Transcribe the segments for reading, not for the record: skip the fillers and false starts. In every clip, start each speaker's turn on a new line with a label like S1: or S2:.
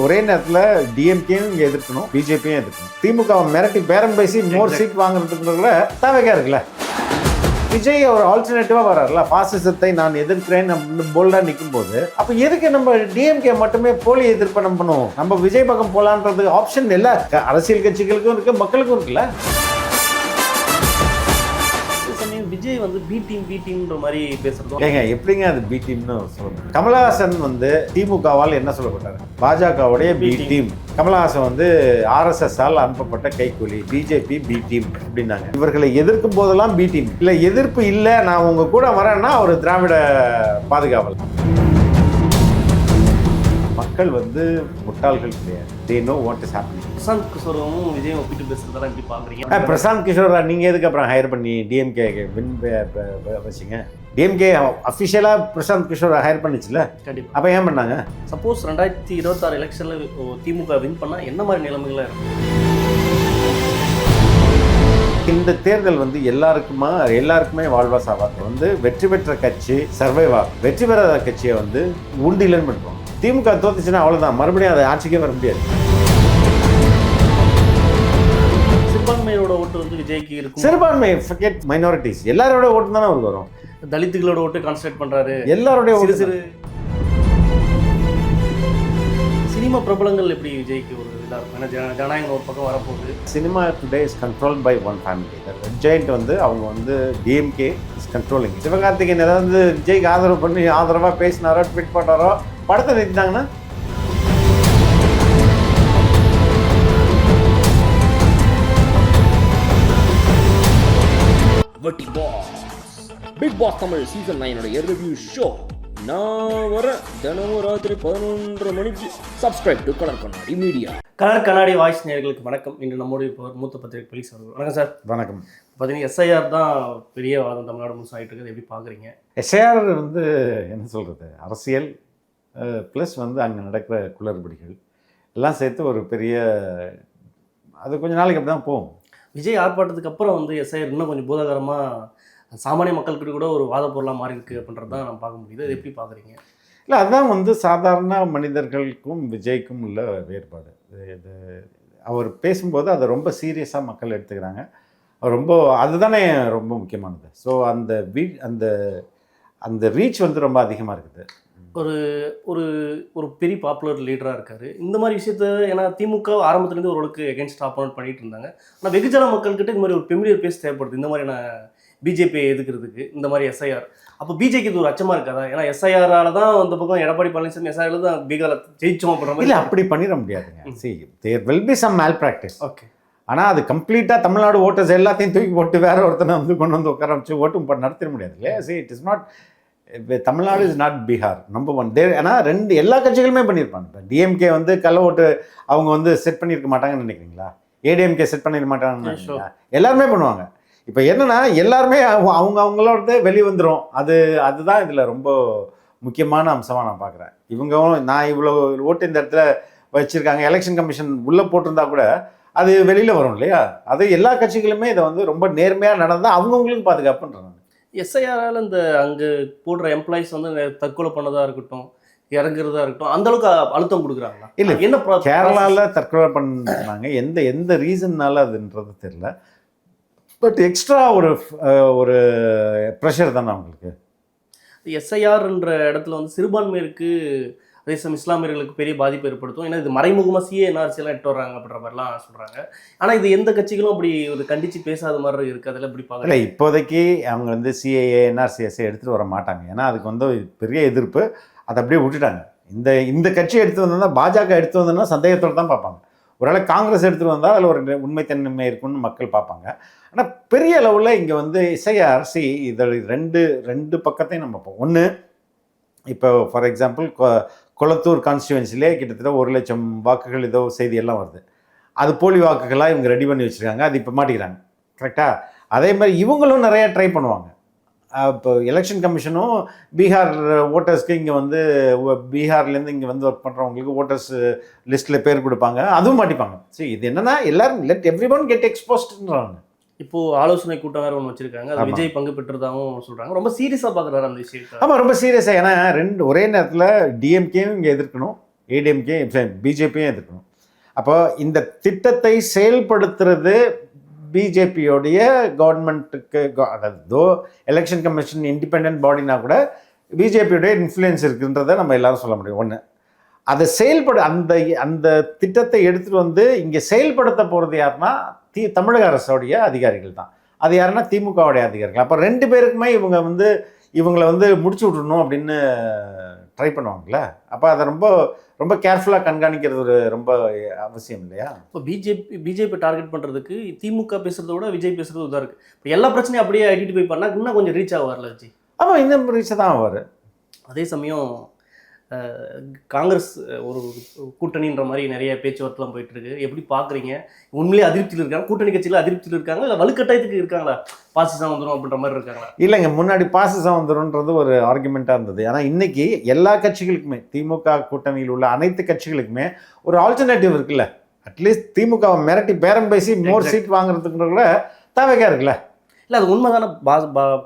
S1: ஒரே நேரத்தில் டிஎம்கேயும் இங்கே எதிர்க்கணும், பிஜேபியும் எதிர்க்கணும். திமுக மிரட்டி பேரம் பேசி மோர் சீட் வாங்குறதுக்கு கூட தேவைக்கா இருக்குல்ல. விஜய் ஒரு ஆல்டர்னேட்டிவாக வர்றாருல, பாசிசத்தை நான் எதிர்க்கிறேன் அப்படின்னு போல்டாக நிற்கும் போது, அப்போ எதுக்கு நம்ம டிஎம்கே மட்டுமே போலி எதிர்ப்பை நம்பணும்? நம்ம விஜய் பக்கம் போகலான்றது ஆப்ஷன் எல்லா அரசியல் கட்சிகளுக்கும் இருக்கு, மக்களுக்கும் இருக்குல்ல.
S2: விஜய் வந்து பி டீம்ன்ற மாதிரி பேசுறோம்.
S1: ஏங்க எப்படிங்க அது பி டீம்னு சொல்லணும்? கமலஹாசன் வந்து திமுகவால் என்ன சொல்லப்பட்டாரு? பாஜகவுடைய பி டீம். கமலஹாசன் வந்து RSS ஆல் அனுப்பப்பட்ட கைக்கூலி, பிஜேபி பி டீம் அப்படின்னாங்க. இவர்களை எதிர்க்கும் போதெல்லாம் பி டீம். இல்லை எதிர்ப்பு இல்லை, நான் உங்க கூட வரேன்னா ஒரு திராவிட பாதுகாவல். மக்கள் வந்து முட்டாள்கள் கிடையாது. They know what is happening.
S2: Prashanth கிஷோரும் Vijay ஒப்பிட்டு பேசுறதெல்லாம் எப்படி பாக்குறீங்க?
S1: பிரசாந்த் கிஷோர் நீங்க எதுக்கு அப்புறம் ஹையர் பண்ணி டிஎம்கே வின் வச்சிங்க? டிஎம்கே அஃபிஷியலா பிரசாந்த் கிஷோர் ஹையர் பண்ணிச்சுல,
S2: கண்டிப்பா.
S1: அப்ப ஏன் பண்ணாங்க?
S2: சப்போஸ் 2026 எலெக்ஷன்ல திமுக வின் பண்ணா என்ன மாதிரி நிலைமைகளா இருக்கும்?
S1: இந்த தேர்தல் வந்து எல்லாருக்குமே வாழ்வா சாவாது. வந்து வெற்றி பெற்ற கட்சி சர்வைவ் ஆகும், வெற்றி பெறாத கட்சியை வந்து உண்டிலன்னு பண்ணுவோம். திமுக தோத்துச்சுன்னா அவ்வளவுதான், மறுபடியும் அதை ஆட்சிக்கே வர முடியாது.
S2: சிறுபான்மையோட ஓட்டு வந்து விஜய்க்கு இருக்கும்.
S1: சிறுபான்மை மைனாரிட்டிஸ் எல்லாரோட ஓட்டு தானே அவருக்கு வரும்.
S2: தலித்துகளோட ஓட்டு கான்சன்ட்ரேட் பண்றாரு.
S1: எல்லாரோட ஓட்டு.
S2: சிறு சினிமா பிரபலங்கள் எப்படி விஜய்க்கு ஒரு இதாக இருக்கும்? ஏன்னா ஜனநாயகம் ஒரு பக்கம் வரப்போகுது.
S1: Cinema today is controlled by one family. Red Giant வந்து அவங்க வந்து டிஎம்கே இஸ் கண்ட்ரோலிங். சிவகார்த்திகேயன் ஏதாவது விஜய்க்கு ஆதரவு பண்ணி ஆதரவாக பேசினாரோ ட்வீட் பண்ணாரோ படத்தை நிறுத்திட்டாங்கன்னா
S3: Bigg Boss Tamil season 9 review show நான் வர தினமும் ராத்திரி 11:30 மணிக்கு. Subscribe to colour Kannadi media.
S2: Kannadi voice நேயர்களுக்கு வணக்கம். இன்று நம்மோடு இப்போ மூத்த பத்திரிகை போலீஸ் அவர்கள். வணக்கம் சார்.
S1: வணக்கம்.
S2: பார்த்தீங்கன்னா SIR தான் பெரிய வாதம் தமிழ்நாடு முழுசும் ஆகிட்டு இருக்குது. எப்படி பார்க்குறீங்க?
S1: SIR வந்து என்ன சொல்கிறது, அரசியல் ப்ளஸ் வந்து அங்கே நடக்கிற குளறுபடிகள் எல்லாம் சேர்த்து ஒரு பெரிய, அது கொஞ்ச நாளைக்கு அப்படி தான் போகும்.
S2: விஜய் ஆர்ப்பாட்டத்துக்கு அப்புறம் வந்து SIR இன்னும் கொஞ்சம் பூதாகரமாக சாமானிய மக்கள்கிட்ட கூட ஒரு வாத பொருளாக மாறி இருக்குது அப்படின்றது தான் நம்ம பார்க்க முடியுது. அது எப்படி பார்க்குறீங்க?
S1: இல்லை, அதுதான் வந்து சாதாரண மனிதர்களுக்கும் விஜய்க்கும் உள்ள வேறுபாடு. இது அவர் பேசும்போது அதை ரொம்ப சீரியஸாக மக்கள் எடுத்துக்கிறாங்க. ரொம்ப அதுதானே ரொம்ப முக்கியமானது. ஸோ அந்த ரீச் வந்து ரொம்ப அதிகமாக இருக்குது.
S2: ஒரு ஒரு ஒரு பெரிய பாப்புலர் லீடராக இருக்கார். இந்த மாதிரி விஷயத்த ஏன்னா திமுக ஆரம்பத்துலேருந்து ஓரளவுக்கு எகென்ஸ்ட் ஆப்போனட் பண்ணிட்டு இருந்தாங்க. ஆனால் வெகுஜன மக்கள்கிட்ட இந்த மாதிரி ஒரு பெமிலியர் பேஸ் தேவைப்படுது. இந்த மாதிரியான பிஜேபியை எதுக்கிறதுக்கு இந்த மாதிரி SIR. அப்போ பிஜேக்கு இது ஒரு அச்சமாக இருக்காதா? ஏன்னா SIR-ஆல தான் அந்த பக்கம் எடப்பாடி பழனிசாமி SIR தான் பீகாரில் ஜெயிச்சோம் அப்படின்ற மாதிரி.
S1: இல்லை, அப்படி பண்ணிட முடியாதுங்க. தேர் வில் பி சம் மேல் ப்ராக்டிஸ்.
S2: ஓகே. ஆனால்
S1: அது கம்ப்ளீட்டாக தமிழ்நாடு ஓட்டர்ஸ் எல்லாத்தையும் தூக்கி போட்டு வேற ஒருத்தனை வந்து கொண்டு வந்து உட்கார வச்சு ஓட்டும் நடத்திட முடியாது இல்லையா? It is not, Tamil Nadu is not Bihar. Number one there. ஏன்னா எல்லா கட்சிகளுமே பண்ணியிருப்பாங்க. இப்போ டிஎம்கே வந்து கள்ள ஓட்டு அவங்க வந்து செட் பண்ணியிருக்க மாட்டாங்கன்னு நினைக்கிறீங்களா? ஏடிஎம்கே செட் பண்ணிட மாட்டாங்கன்னு நினைக்கிறீங்களா? எல்லாருமே பண்ணுவாங்க. இப்போ என்னன்னா எல்லாருமே அவங்களோட வெளியே வந்துடும். அதுதான் இதில் ரொம்ப முக்கியமான அம்சமாக நான் பார்க்குறேன். இவங்களும் நான் இவ்வளோ ஓட்டு இந்த இடத்துல வச்சுருக்காங்க, எலெக்ஷன் கமிஷன் உள்ளே போட்டிருந்தா கூட அது வெளியில் வரும் இல்லையா? அது எல்லா கட்சிகளுமே இதை வந்து ரொம்ப நேர்மையாக நடந்தால் அவங்கவுங்களுக்கு பாதுகாப்புன்றாங்க.
S2: SIR-ஆல் இந்த அங்கே போடுற எம்ப்ளாயிஸ் வந்து தற்கொலை பண்ணதாக இருக்கட்டும், இறங்குறதா இருக்கட்டும், அந்த அளவுக்கு அழுத்தம் கொடுக்குறாங்களா?
S1: இல்லை,
S2: என்ன
S1: கேரளாவில் தற்கொலை பண்ணாங்க. எந்த ரீசன்னால அதுன்றது தெரியல. பட் எக்ஸ்ட்ரா ஒரு ப்ரெஷர் தானே அவங்களுக்கு.
S2: SIR-ன்ற இடத்துல வந்து சிறுபான்மையிற்கு அதே சமயம் இஸ்லாமியர்களுக்கு பெரிய பாதிப்பு ஏற்படுத்தும். ஏன்னா இது மறைமுகமாக CA/NRC எல்லாம் எட்டு வர்றாங்க அப்படின்ற மாதிரிலாம் சொல்கிறாங்க. ஆனால் இது எந்த கட்சிகளும் அப்படி ஒரு கண்டித்து பேசாத மாதிரி இருக்குது. அதெல்லாம் எப்படி பார்க்கல?
S1: இல்லை, இப்போதைக்கு அவங்க வந்து CAA/NRC எடுத்துகிட்டு வர மாட்டாங்க. ஏன்னா அதுக்கு வந்து பெரிய எதிர்ப்பு. அதை அப்படியே விட்டுட்டாங்க. இந்த கட்சி எடுத்து வந்தோம்னா, பாஜக எடுத்து வந்தோம்னா சந்தேகத்தோடு தான் பார்ப்பாங்க. ஒருவேளை காங்கிரஸ் எடுத்துகிட்டு வந்தால் அதில் ஒரு உண்மைத்தன்மை இருக்குன்னு மக்கள் பார்ப்பாங்க. ஆனால் பெரிய அளவில் இங்கே வந்து SIR இதில் ரெண்டு பக்கத்தையும் நம்ம பார்ப்போம். ஒன்று, இப்போ ஃபார் எக்ஸாம்பிள் கொளத்தூர் கான்ஸ்டியூவன்சிலே கிட்டத்தட்ட 1,00,000 வாக்குகள் ஏதோ செய்தியெல்லாம் வருது. அது போலி வாக்குகளாக இவங்க ரெடி பண்ணி வச்சுருக்காங்க. அது இப்போ மாட்டிக்கிறாங்க. கரெக்டாக? அதே மாதிரி இவங்களும் நிறையா ட்ரை பண்ணுவாங்க. இப்போ எலெக்ஷன் கமிஷனும் பீகார் ஓட்டர்ஸ்க்கு இங்கே வந்து பீகார்லேருந்து இங்கே வந்து ஒர்க் பண்ணுறவங்களுக்கு ஓட்டர்ஸ் லிஸ்ட்டில் பேர் கொடுப்பாங்க. அதுவும் மாட்டிப்பாங்க. சரி, இது என்னென்னா எல்லாரும் லெட் எவ்ரி ஒன் கெட் எக்ஸ்போஸ்டுன்றாங்க.
S2: இப்போது ஆலோசனை கூட்டம் வேறு ஒன்று வச்சுருக்காங்க. அது விஜய் பங்கு பெற்றதாகவும் சொல்கிறாங்க. ரொம்ப சீரியஸாக பார்க்குறாரு அந்த விஷயத்தை.
S1: ஆமாம், ரொம்ப சீரியஸாக. ஏன்னா ஒரே நேரத்தில் டிஎம்கேயும் இங்கே எதிர்க்கணும், ஏடிஎம்கே பிஜேபியும் எதிர்க்கணும். அப்போ இந்த திட்டத்தை செயல்படுத்துறது பிஜேபியோடைய கவர்மெண்ட்டுக்கு, அதாவது எலெக்ஷன் கமிஷன் இண்டிபெண்ட் பாடினா கூட பிஜேபியோடைய இன்ஃப்ளூயன்ஸ் இருக்குன்றதை நம்ம எல்லாரும் சொல்ல முடியும். ஒன்று, அதை அந்த அந்த திட்டத்தை எடுத்துகிட்டு வந்து இங்கே செயல்படுத்த போகிறது யாருன்னா தமிழக அரசோடைய அதிகாரிகள் தான். அது யாருன்னா திமுகவுடைய அதிகாரிகள். அப்போ ரெண்டு பேருக்குமே இவங்களை முடிச்சு விட்றணும் அப்படின்னு ட்ரை பண்ணுவாங்கல்ல. அப்போ அதை ரொம்ப ரொம்ப கேர்ஃபுல்லாக கண்காணிக்கிறது ரொம்ப அவசியம் இல்லையா?
S2: இப்போ பிஜேபி டார்கெட் பண்ணுறதுக்கு திமுக பேசுகிறத விட விஜய் பேசுகிறது இதாக இருக்குது. இப்போ எல்லா பிரச்சனையும் அப்படியே ஐடென்டிஃபை பண்ணால் இன்னும் கொஞ்சம் ரீச் ஆவார்ல விஜய்.
S1: ஆமாம், இன்னும் ரீச் தான் ஆவார்.
S2: அதே சமயம் காங்கிரஸ் ஒரு கூட்டணின்ற மாதிரி நிறைய பேச்சுவார்த்தைலாம் போயிட்டு இருக்கு. எப்படி பார்க்குறீங்க? உண்மையிலே அதிருப்தியில் இருக்காங்க? கூட்டணி கட்சியில் அதிருப்தியில் இருக்காங்க, இல்லை வலுக்கட்டாயத்துக்கு இருக்காங்களா? பாசிசம் வந்துடும் அப்படின்ற மாதிரி இருக்காங்களா?
S1: இல்லைங்க, முன்னாடி பாசிசம் வந்துடும்ன்றது ஒரு ஆர்குமெண்ட்டாக இருந்தது. ஆனால் இன்னைக்கு எல்லா கட்சிகளுக்குமே, திமுக கூட்டணியில் உள்ள அனைத்து கட்சிகளுக்குமே ஒரு ஆல்டர்னேட்டிவ் இருக்குல்ல. அட்லீஸ்ட் திமுகவை மிரட்டி பேரம் பேசி மோர் சீட் வாங்குறதுக்கு கூட தேவைக்கா இருக்குல்ல.
S2: இல்லை, அது உண்மைதானே?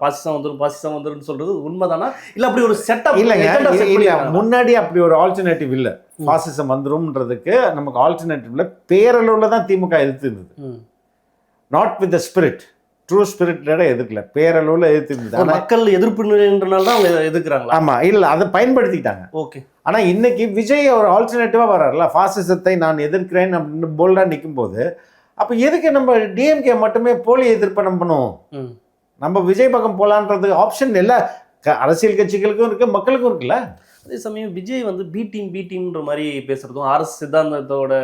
S2: பாசிசம் வந்துடும் சொல்றது உண்மைதானா? இல்லை அப்படி ஒரு செட்டப்
S1: இல்லைங்க, முன்னாடி அப்படி ஒரு ஆல்டர்னேட்டிவ் இல்லை. பாசிசம் வந்துரும்ன்றதுக்கு நமக்கு ஆல்டர்னேட்டிவ்ல பேரளவில் தான் திமுக எதிர்த்து இருந்தது. Not with the spirit, true ஸ்பிரிட்டோட எதிர்க்கல, பேரளவில் எதிர்த்து இருந்தது.
S2: மக்கள் எதிர்ப்பு நிலைன்றனால தான் அவங்க எதிர்க்கிறாங்களா?
S1: ஆமாம், இல்லை அதை பயன்படுத்திக்கிட்டாங்க.
S2: ஓகே. ஆனால்
S1: இன்னைக்கு விஜய் ஒரு ஆல்டர்னேட்டிவாக வர்றாருல, பாசிசத்தை நான் எதிர்க்கிறேன் அப்படின்னு போல்டாக நிற்கும் போது, அப்போ எதுக்கு நம்ம டிஎம்கே மட்டுமே போலி எதிர்ப்பை நம்பணும்? நம்ம விஜய் பக்கம் போகலான்றது ஆப்ஷன் எல்லா அரசியல் கட்சிகளுக்கும் இருக்குது, மக்களுக்கும் இருக்குல்ல.
S2: அதே சமயம் விஜய் பி டீம்ன்ற மாதிரி பேசுறதும் ஆர்எஸ் சித்தாந்தத்தோட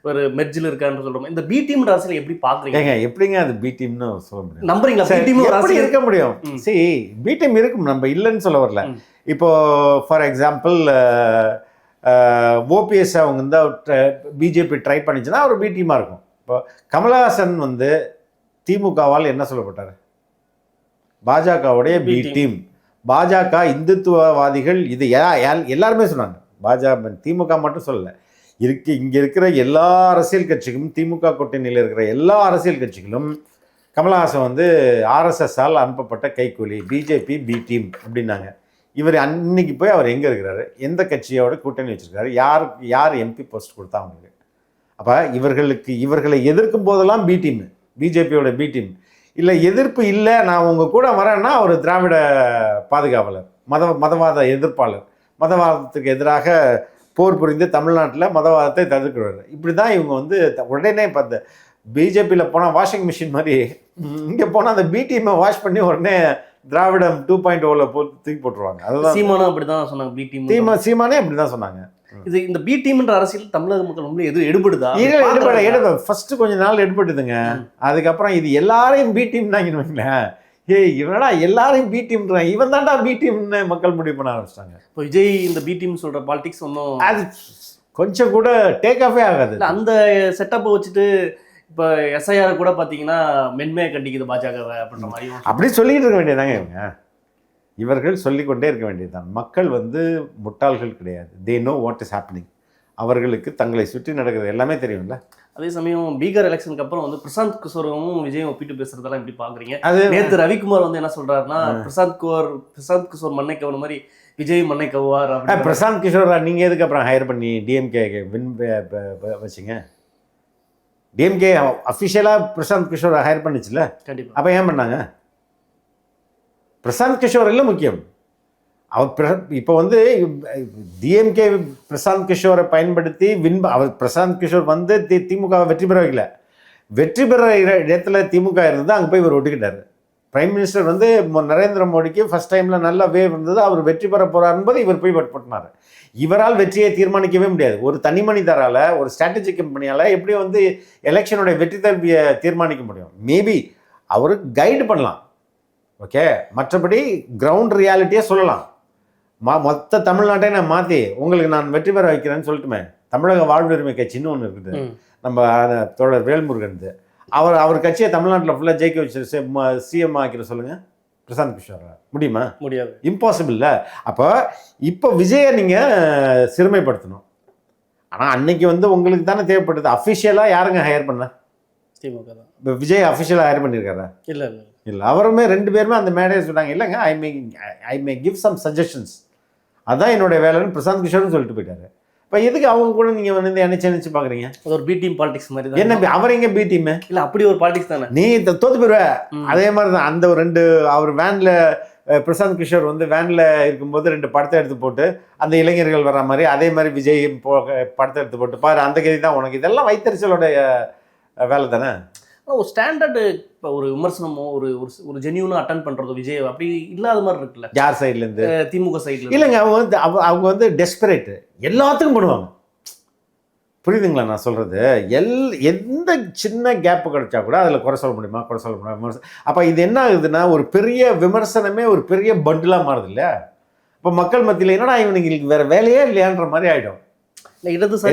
S2: ஒரு மெர்ஜில் இருக்கான்னு சொல்றோம். இந்த பி டீம்ன்ற அரசியல் எப்படி பாக்குறீங்க?
S1: எப்படிங்க அது பி டீம்னு சொல்ல முடியும்?
S2: நம்புறீங்களா? பி டீம்
S1: எப்படி இருக்க முடியும்? சரி, பி டீம் இருக்கும், நம்ம இல்லைன்னு சொல்ல வரல. இப்போ ஃபார் எக்ஸாம்பிள் ஓபிஎஸ் அவங்க பிஜேபி ட்ரை பண்ணிச்சுன்னா அவர் பி டீமாக இருக்கும். இப்போ கமலஹாசன் திமுகவால் என்ன சொல்லப்பட்டார்? பாஜகவுடைய பி டீம். பாஜக இந்துத்துவவாதிகள் இது எல்லாருமே சொன்னாங்க. திமுக மட்டும் சொல்லலை, இங்கே இருக்கிற எல்லா அரசியல் கட்சிகளும், திமுக கூட்டணியில் இருக்கிற எல்லா அரசியல் கட்சிகளும் கமலஹாசன் ஆர்எஸ்எஸ்ஸால் அனுப்பப்பட்ட கைக்கூலி, பிஜேபி பி டீம் அப்படின்னாங்க. இவர் அன்னைக்கு போய் அவர் எங்கே இருக்கிறாரு? எந்த கட்சியோட கூட்டணி வச்சுருக்காரு? யார் எம்பி போஸ்ட் கொடுத்தா அவங்களுக்கு? அப்போ இவர்களை எதிர்க்கும் போதெல்லாம் பி டீம், பிஜேபியோட பி டீம். இல்லை எதிர்ப்பு இல்லை, நான் உங்கள் கூட வரேன்னா அவர் திராவிட பாதுகாவலர், மதவாத எதிர்ப்பாளர், மதவாதத்துக்கு எதிராக போர் புரிந்து தமிழ்நாட்டில் மதவாதத்தை தடுக்கிறார். இப்படி தான் இவங்க உடனே பார்த்த பிஜேபியில் போனால் வாஷிங் மிஷின் மாதிரி, இங்கே போனால் அந்த பி டீமை வாஷ் பண்ணி உடனே திராவிடம் 2.0 போட்டு தூக்கி போட்டுருவாங்க. அதுதான்
S2: சீமானும் அப்படி தான் சொன்னாங்க. பி டீம்
S1: சீமானே அப்படி தான் சொன்னாங்க.
S2: இந்த பி டீம்ன்ற அரசியல் தமிழக மக்கள் உண்மையிலே எது எடுபடுதா?
S1: ஃபர்ஸ்ட் கொஞ்ச நாள் எடுபட்டுதுங்க. அதுக்கப்புறம் இது எல்லாரையும் பி டீம் தான் வைங்களேன். இவனடா எல்லாரையும் பி டீம்ன்றான், இவன் தான்டா பி டீம்னு மக்கள் முடிவு பண்ண ஆரம்பிச்சிட்டாங்க.
S2: இப்போ விஜய் இந்த பி டீம் சொல்ற பாலிடிக்ஸ் ஒன்றும்
S1: அது கொஞ்சம் கூட டேக் ஆஃபே ஆகாது.
S2: அந்த செட்டப்பை வச்சுட்டு இப்போ எஸ்ஐஆர் கூட பார்த்தீங்கன்னா மென்மையை கண்டிக்குது பாஜகவை அப்படின்ற மாதிரி
S1: அப்படி சொல்லிட்டு இருக்க வேண்டியதாங்க. இவர்கள் சொல்லிக்கொண்டே இருக்க வேண்டியதுதான். மக்கள் முட்டாள்கள் கிடையாது. They know what is happening. அவர்களுக்கு தங்களை சுற்றி நடக்கிறது எல்லாமே தெரியும்ல.
S2: அதே சமயம் பீகார் எலெக்ஷனுக்கு அப்புறம் பிரசாந்த் கிஷோரும் விஜயும் ஒப்பிட்டு பேசுறதெல்லாம் எப்படி பாக்குறீங்க? அது நேற்று ரவிக்குமார் என்ன சொல்றாருன்னா, பிரசாந்த் கிஷோர் மண்ணை கவன மாதிரி விஜய் மண்ணை கவ்வார்.
S1: பிரசாந்த் கிஷோர் நீங்க எதுக்கு அப்புறம் ஹையர் பண்ணி டிஎம்கே வின் வச்சிங்க? டிஎம்கே அஃபிஷியலாக பிரசாந்த் கிஷோர் ஹையர் பண்ணிச்சுல. கண்டிப்பாக. அப்போ ஏன் பண்ணாங்க? பிரசாந்த் கிஷோர் இல்லை முக்கியம். இப்போ டிஎம்கே பிரசாந்த் கிஷோரை பயன்படுத்தி பிரசாந்த் கிஷோர் திமுகவை வெற்றி பெற வைக்கல. வெற்றி பெற இடத்துல திமுக இருந்தது, அங்கே போய் இவர் ஒட்டுக்கிட்டார். பிரைம் மினிஸ்டர் நரேந்திர மோடிக்கு ஃபர்ஸ்ட் டைமில் நல்ல வேவ் இருந்தது, அவர் வெற்றி பெற போகிறார் என்பது இவர் போய் போட்டினார். இவரால் வெற்றியை தீர்மானிக்கவே முடியாது. ஒரு தனி மனிதரால், ஒரு ஸ்ட்ராட்டஜிக் கம்பெனியால் எப்படி எலெக்ஷனுடைய வெற்றி தோல்வியை தீர்மானிக்க முடியும்? மேபி அவர் கைடு பண்ணலாம், ஓகே, மற்றபடி கிரவுண்ட் ரியாலிட்டியே சொல்லலாம். மொத்த தமிழ்நாட்டை நான் மாற்றி உங்களுக்கு நான் வெற்றி பெற வைக்கிறேன்னு சொல்லட்டுமே. தமிழக வாழ்வுரிமை கட்சின்னு ஒன்று இருக்குது, நம்ம தோழர் வேல்முருகன். அவர் கட்சியை தமிழ்நாட்டில் ஃபுல்லாக ஜெயிக்க வச்சு சிஎம் ஆக்கிற சொல்லுங்கள் பிரசாந்த் கிஷோர். முடியுமா? முடியாது, இம்பாசிபிள்ல. அப்போ இப்போ விஜயை நீங்கள் சிறுமைப்படுத்தணும். ஆனால் அன்னைக்கு உங்களுக்கு தானே தேவைப்பட்டது. அஃபிஷியலாக யாருங்க ஹையர் பண்ண? திமுக தான். இப்போ விஜய் அஃபிஷியலாக ஹையர் பண்ணியிருக்காரா? இல்லை இல்லை இல்லை. அவருமே ரெண்டு பேருமே அந்த மேடையை சொன்னாங்க, இல்லைங்க ஐ மே கிவ் சம் சஜஷன்ஸ், அதுதான் என்னுடைய வேலைன்னு பிரசாந்த் கிஷோர்னு சொல்லிட்டு போயிட்டாரு. இப்போ எதுக்கு அவங்க கூட நீங்க வந்து நினைச்சு பார்க்குறீங்க?
S2: அது ஒரு பி டீம் பாலிடிக்ஸ் மாதிரி தான்.
S1: என்ன அவர் எங்க பி டீம்?
S2: இல்ல அப்படி ஒரு பாலிடிக்ஸ் தானே.
S1: நீ தோத்து போயிருவ. அதே மாதிரி தான் அந்த ஒரு 2 அவர் வேன்ல பிரசாந்த் கிஷோர் வந்து வேன்ல இருக்கும்போது 2 படத்தை எடுத்து போட்டு அந்த இளைஞர்கள் வர்ற மாதிரி அதே மாதிரி விஜய் படத்தை எடுத்து போட்டு பாரு, அந்த கதை தான் உனக்கு. இதெல்லாம் வைத்தறிச்சலோடைய வேலை தானே.
S2: ஒரு ஸ்டாண்டர்டு இப்போ ஒரு விமர்சனமோ ஒரு ஒரு ஜென்யூனாக அட்டன் பண்ணுறதோ விஜய் அப்படி இல்லாத மாதிரி இருக்குல்ல
S1: யார் சைட்லேருந்து?
S2: திமுக சைடில்
S1: இல்லைங்க. அவங்க வந்து டெஸ்பரேட்டு, எல்லாத்துக்கும் பண்ணுவாங்க. புரியுதுங்களா நான் சொல்கிறது? எந்த சின்ன கேப்பு கிடைச்சா கூட அதில் குறை சொல்ல முடியுமா? குறை சொல்ல முடியுமா? அப்போ இது என்ன ஆகுதுன்னா ஒரு பெரிய விமர்சனமே ஒரு பெரிய பண்டிலாக மாறுது இல்லையா? இப்போ மக்கள் மத்தியில் என்னடா இவனுங்களுக்கு வேறு வேலையே இல்லையான்ற மாதிரி ஆகிடும்.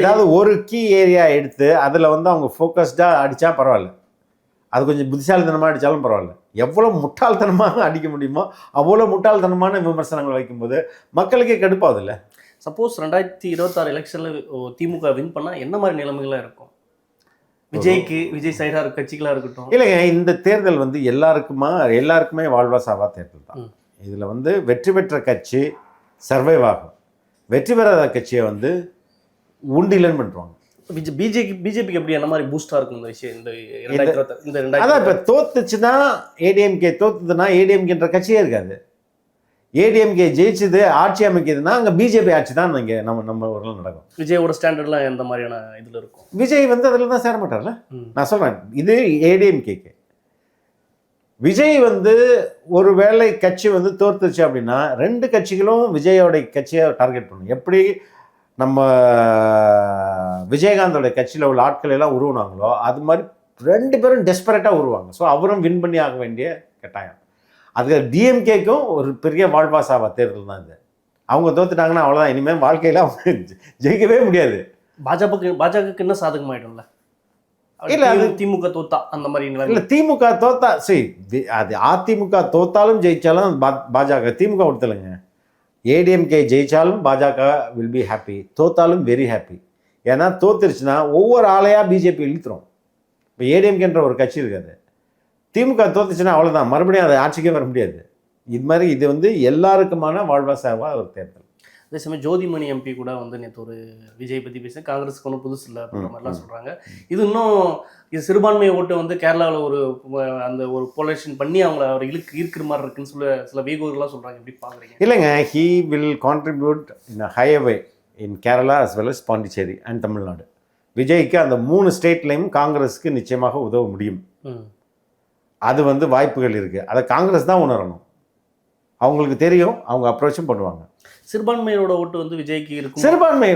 S1: ஏதாவது ஒரு கீ ஏரியா எடுத்து அதில் வந்து அவங்க ஃபோக்கஸ்டாக அடித்தா பரவாயில்ல, அது கொஞ்சம் புத்திசாலித்தனமாக அடித்தாலும் பரவாயில்ல. எவ்வளோ முட்டாள்தனமாக அடிக்க முடியுமோ அவ்வளோ முட்டாள்தனமான விமர்சனங்கள் வைக்கும்போது மக்களுக்கே கடுப்பாகுது இல்லை?
S2: சப்போஸ் 2026 எலெக்ஷனில் திமுக வின் பண்ணால் என்ன மாதிரி நிலைமைகளாக இருக்கும் விஜய்க்கு, விஜய் சைடாக இருக்க கட்சிகளாக இருக்கட்டும்?
S1: இல்லைங்க, இந்த தேர்தல் வந்து எல்லாருக்குமே வாழ்வா சாவா தேர்தல் தான். இதில் வந்து வெற்றி பெற்ற கட்சி சர்வைவ் ஆகும், வெற்றி பெறாத கட்சியை வந்து உண்டிலன்னு பண்ணுவாங்க.
S2: பிஜேபிக்கு எப்படி என்ன மாதிரி பூஸ்டாக இருக்கும் இந்த விஷயம்? இந்த
S1: அதான் இப்போ தோத்துச்சுன்னா ஏடிஎம்கே தோத்துதுன்னா ஏடிஎம்கேன்ற கட்சியே இருக்காது. ஏடிஎம்கே ஜெயிச்சுது ஆட்சி அமைக்குதுன்னா அங்கே பிஜேபி ஆட்சி தான் இங்கே நம்ம ஊரில் நடக்கும்.
S2: விஜயோட ஸ்டாண்டர்ட்லாம் எந்த மாதிரியான இதில் இருக்கும்?
S1: விஜய் வந்து அதில் தான் சேர மாட்டார்ல. நான் சொல்கிறேன், இது ஏடிஎம்கேக்கு. விஜய் வந்து ஒரு வேளை கட்சி வந்து தோத்துச்சு அப்படின்னா 2 கட்சிகளும் விஜயோட கட்சியை டார்கெட் பண்ணும். எப்படி நம்ம விஜயகாந்தோட கட்சியில் உள்ள ஆட்கள் எல்லாம் உருவானாங்களோ அது மாதிரி 2 பேரும் டெஸ்பரேட்டாக உருவாங்க. ஸோ அவரும் வின் பண்ணி ஆக வேண்டிய கட்டாயம். அது டிஎம்கேக்கும் ஒரு பெரிய வாழ்வாசாவா தேர்தல் தான் இது. அவங்க தோத்துட்டாங்கன்னா அவ்வளோதான், இனிமேல் வாழ்க்கையில் அவங்க ஜெயிக்கவே முடியாது.
S2: பாஜகவுக்கு என்ன சாதகமாயிடும்ல?
S1: இல்லை அது
S2: திமுக தோத்தா அந்த மாதிரி
S1: இல்லை, திமுக தோத்தா சரி, அது அதிமுக தோத்தாலும் ஜெயிச்சாலும் பாஜக, திமுக கொடுத்தலைங்க. ஏடிஎம்கே ஜெயிச்சாலும் பாஜக வில் பி ஹாப்பி, தோத்தாலும் வெரி ஹாப்பி. ஏன்னா தோத்துருச்சுன்னா ஒவ்வொரு ஆளையாக பிஜேபி இழுத்துரும். இப்போ ஏடிஎம்கேன்ற ஒரு கட்சி இருக்காது, திமுக தோத்துச்சுன்னா அவ்வளோதான், மறுபடியும் அதை ஆட்சிக்கே வர முடியாது. இது மாதிரி இது வந்து எல்லாருக்குமான வாழ்வாசாவாக ஒரு தேர்தல்.
S2: அதே சமயம் ஜோதிமணி எம்பி கூட வந்து நேற்று ஒரு விஜய் பற்றி பேச காங்கிரஸுக்கு ஒன்றும் புதுசு இல்லை அப்படின்ற மாதிரிலாம் சொல்கிறாங்க. இது இன்னும் இது சிறுபான்மை ஓட்டு வந்து கேரளாவில் அந்த ஒரு போலரைசேஷன் பண்ணி அவர் இருக்கிற மாதிரி இருக்குன்னு சில வேகூர்லாம் சொல்கிறாங்க. எப்படி பார்க்குறீங்க?
S1: இல்லைங்க, he will contribute in a higher way in Kerala as well as Pondicherry and Tamil Nadu. விஜய்க்கு அந்த 3 ஸ்டேட்லையும் காங்கிரஸுக்கு நிச்சயமாக உதவ முடியும். அது வந்து வாய்ப்புகள் இருக்குது. அதை காங்கிரஸ் தான் உணரணும். அவங்களுக்கு தெரியும், அவங்க அப்ரோச்சும் பண்ணுவாங்க.
S2: சிறுபான்மையோட ஓட்டு வந்து விஜய்க்கு இருக்கும்.
S1: சிறுபான்மை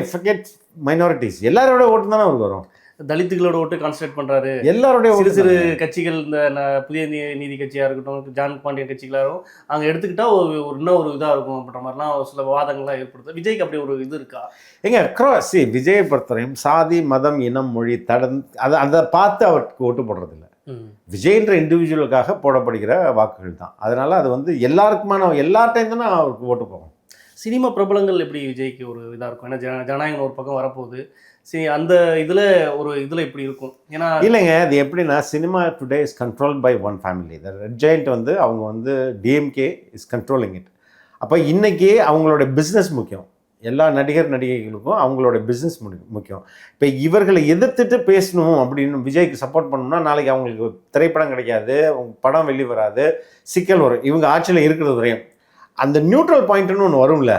S1: மைனாரிட்டிஸ் எல்லாரோட ஓட்டு தானே அவருக்கு வரும்.
S2: தலித்துகளோட ஓட்டு கான்சன்ட்ரேட் பண்ணுறாரு.
S1: எல்லாரோடைய
S2: சிறு கட்சிகள், இந்த புதிய நீதி கட்சியாக இருக்கட்டும், ஜான் பாண்டியன் கட்சிகளாரும் அங்கே எடுத்துக்கிட்டா இன்னும் ஒரு இதாக இருக்கும் அப்படின்ற மாதிரிலாம் சில வாதங்கள்லாம் ஏற்படுது. விஜய்க்கு அப்படி ஒரு இது இருக்கா? விஜயை பொறுத்தவரையும் சாதி, மதம், இனம், மொழி அதை பார்த்து அவருக்கு ஓட்டு போடுறதில்ல. விஜய்ன்ற இண்டிவிஜுவலுக்காக போடப்படுகிற வாக்குகள் தான். அதனால அது வந்து எல்லாருக்குமான எல்லார்டையும் தானே அவருக்கு ஓட்டு போகும். சினிமா பிரபலங்கள் எப்படி விஜய்க்கு ஒரு இதாக இருக்கும்? ஏன்னா ஜனநாயகம் ஒரு பக்கம் வரப்போகுது. சரி, அந்த இதில் எப்படி இருக்கும்? ஏன்னா
S1: இல்லைங்க, அது எப்படின்னா cinema today is controlled by one family. The Red Giant வந்து அவங்க வந்து டிஎம்கே இஸ் கண்ட்ரோலிங் இட். அப்போ இன்றைக்கி அவங்களோட பிஸ்னஸ் முக்கியம். எல்லா நடிகைகளுக்கும் அவங்களோட பிஸ்னஸ் முக்கியம். இப்போ இவர்களை எதிர்த்துட்டு பேசணும் அப்படின்னு விஜய்க்கு சப்போர்ட் பண்ணணும்னா நாளைக்கு அவங்களுக்கு திரைப்படம் கிடைக்காது, படம் வெளியே வராது, சிக்கல் வரும். இவங்க ஆட்சியில் இருக்கிறது வரையும் அந்த நியூட்ரல் பாயிண்ட்னு ஒன்று வரும்ல.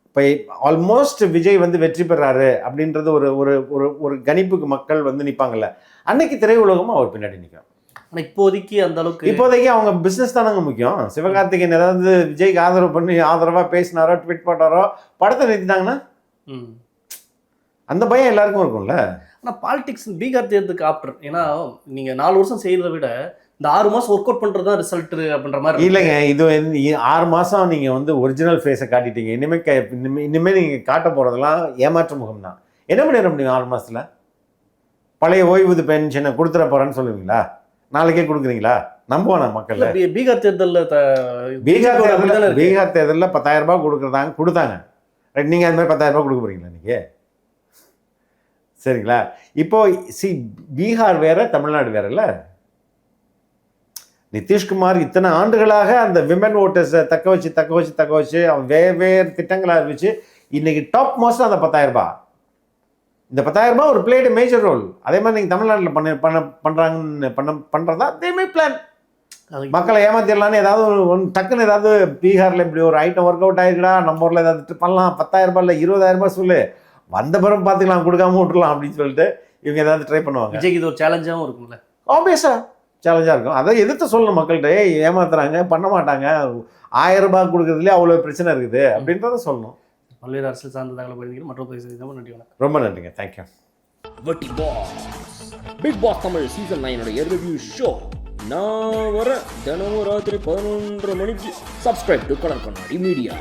S1: இப்போ ஆல்மோஸ்ட் விஜய் வந்து வெற்றி பெறாரு அப்படின்றது ஒரு ஒரு ஒரு ஒரு கணிப்புக்கு மக்கள் வந்து நிற்பாங்கல்ல, அன்னைக்கு திரையுலகமும் அவர் பின்னாடி நிற்கும்.
S2: ஆனால் இப்போதைக்கு
S1: அவங்க பிஸ்னஸ் தானங்க முக்கியம். சிவகார்த்திகேயன் ஏதாவது விஜய்க்கு ஆதரவாக பேசினாரோ, ட்வீட் பண்ணாரோ, படத்தை நிறுத்திட்டாங்கன்னா அந்த பயம் எல்லாருக்கும் இருக்கும்ல.
S2: ஆனால் பாலிடிக்ஸ் பீகார் தேர்தலுக்கு ஆப்டர், ஏன்னா நீங்கள் 4 வருஷம் செய்கிறத விட இந்த 6 மாதம் ஒர்க் அவுட் பண்ணுறது தான் ரிசல்ட் அப்படின்ற மாதிரி
S1: இல்லைங்க. இது 6 மாதம் நீங்கள் வந்து ஒரிஜினல் ஃபேஸை காட்டிட்டீங்க. இனிமேல் நீங்கள் காட்ட போகிறதெல்லாம் ஏமாற்று முகம் தான். என்ன பண்ணிட முடியும் 6 மாதத்தில்? பழைய ஓய்வூதிய பென்ஷனை கொடுத்துட போகிறேன்னு சொல்லுவீங்களா? நாளைக்கே கொடுக்குறீங்களா? நம்புவானா மக்கள்?
S2: பீகார் தேர்தலில்
S1: 10,000 ரூபாய் கொடுத்தாங்க. ரைட், நீங்கள் அது மாதிரி 10,000 ரூபாய் கொடுக்க போகிறீங்களா இன்றைக்கி? சரிங்களா? இப்போது பீகார் வேறு, தமிழ்நாடு வேறுல்ல. நிதிஷ்குமார் இத்தனை ஆண்டுகளாக அந்த விமன் ஓட்டர்ஸை தக்க வச்சு அவன் வேறு திட்டங்களை அறிவிச்சு இன்றைக்கி டாப் மோஸ்ட் அந்த 10,000 ரூபாய். இந்த 10,000 ரூபாய் ஒரு பிளேட் மேஜர் ரோல். அதே மாதிரி நீங்கள் தமிழ்நாட்டில் பண்ணுறதா தேமே பிளான். மக்களை ஏமாத்திடலான்னு ஏதாவது ஒன்று டக்குன்னு ஏதாவது பீகாரில் இப்படி ஒரு ஐட்டம் ஒர்க் அவுட் ஆகிருக்கா, நம்ம ஊரில் ஏதாவது பண்ணலாம், 10,000 ரூபாய் இல்லை 20,000 ரூபாய் சொல்லு, வந்த பிறகு பார்த்துக்கலாம், கொடுக்காம விட்டுலாம் அப்படின்னு சொல்லிட்டு இவங்க ஏதாவது ட்ரை பண்ணுவாங்க.
S2: விஜய்க்கு இது ஒரு சேலஞ்சாகவும் இருக்கும்ல.
S1: ஆப்வியஸாக சேலஞ்சாக இருக்கும். அதை எதிர்த்து சொல்லணும் மக்கள்கிட்ட. ஏமாத்துறாங்க, பண்ண மாட்டாங்க, 1000 ரூபாய் கொடுக்குறதுலேயே அவ்வளோ பிரச்சனை இருக்குது அப்படின்றத சொல்லணும்.
S2: பல்வேறு அரசியல் சார்ந்த தகவலை பகிர்ந்து மற்றொரு பதிவு நன்றி.
S1: ரொம்ப நன்றிங்க. தேங்க்யூ.
S3: வட்டி boss Bigg Boss Tamil season 9 review show நான் வர தினமும் ராத்திரி 11:30 மணிக்கு. Subscribe to colour Kannadi media.